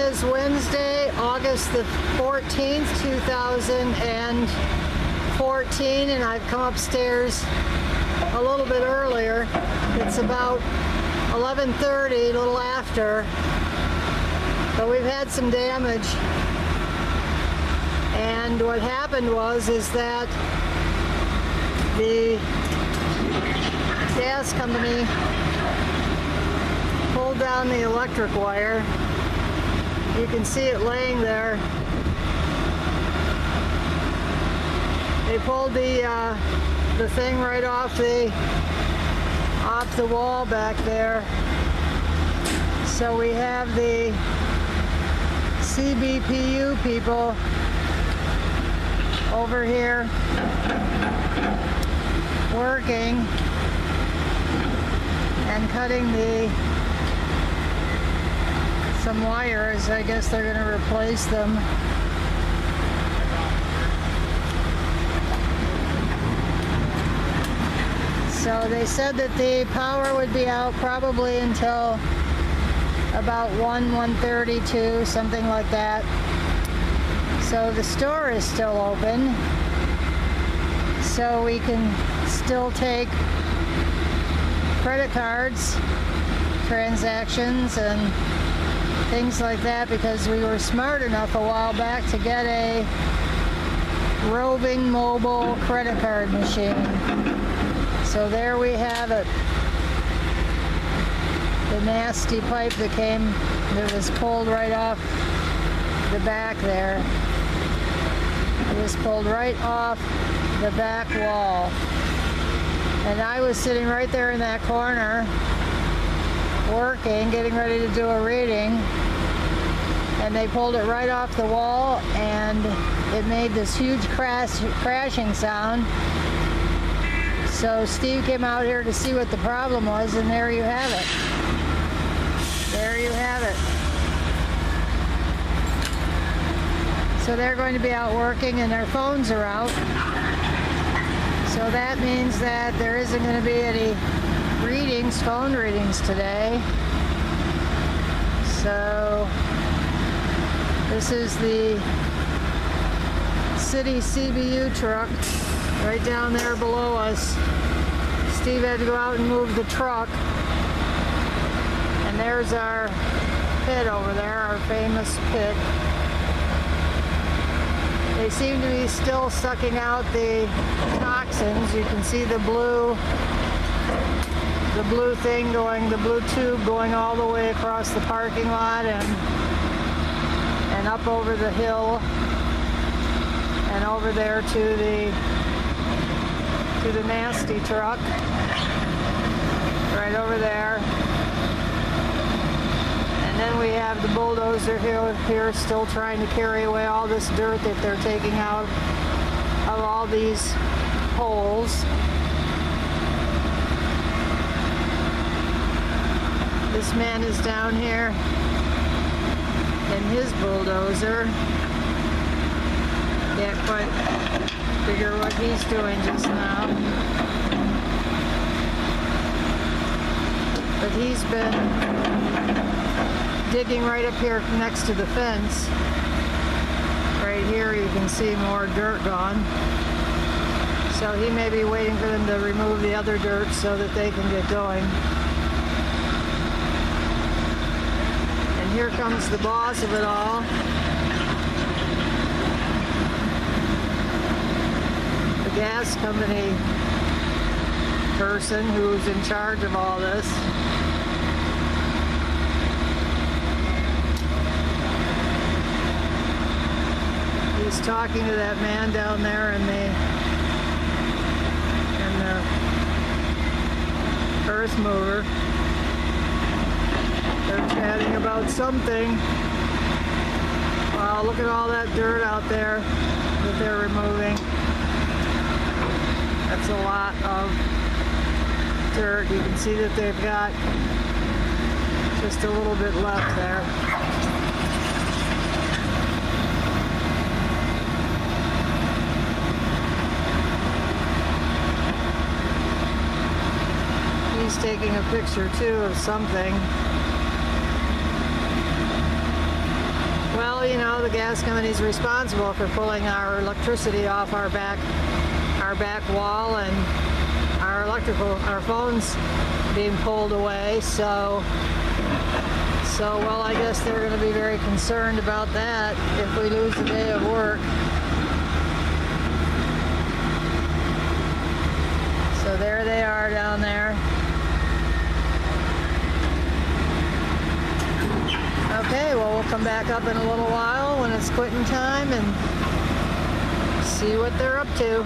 is Wednesday, August the 14th, 2014, and I've come upstairs a little bit earlier. It's about 11:30, a little after, but we've had some damage. And what happened is that the gas company pulled down the electric wire. You can see it laying there. They pulled the thing right off the wall back there. So we have the CBPU people over here working and cutting some wires. I guess they're going to replace them. So they said that the power would be out probably until about 1:32, something like that. So the store is still open, so we can still take credit cards, transactions, and things like that, because we were smart enough a while back to get a roving mobile credit card machine. So there we have it. The nasty pipe that was pulled right off the back there. It was pulled right off the back wall. And I was sitting right there in that corner, working, getting ready to do a reading, and they pulled it right off the wall, and it made this huge crashing sound. So Steve came out here to see what the problem was, and there you have it. There you have it. So they're going to be out working, and their phones are out. So that means that there isn't going to be any phone readings today. So this is the city CBU truck right down there below us. Steve had to go out and move the truck. And there's our pit over there, our famous pit. They seem to be still sucking out the toxins. You can see the blue thing going, the blue tube going all the way across the parking lot and up over the hill and over there to the nasty truck right over there. And then we have the bulldozer here still trying to carry away all this dirt that they're taking out of all these holes. This man is down here in his bulldozer. Can't quite figure what he's doing just now. But he's been digging right up here next to the fence. Right here you can see more dirt gone. So he may be waiting for them to remove the other dirt so that they can get going. And here comes the boss of it all. The gas company person who's in charge of all this. He's talking to that man down there in the earth mover. They're chatting about something. Wow, look at all that dirt out there that they're removing. That's a lot of dirt. You can see that they've got just a little bit left there. He's taking a picture too of something. you know, the gas company's responsible for pulling our electricity off our back wall, and our phones being pulled away. So well, I guess they're going to be very concerned about that if we lose a day of work. So there they are down there. Okay, well, we'll come back up in a little while when it's quitting time and see what they're up to.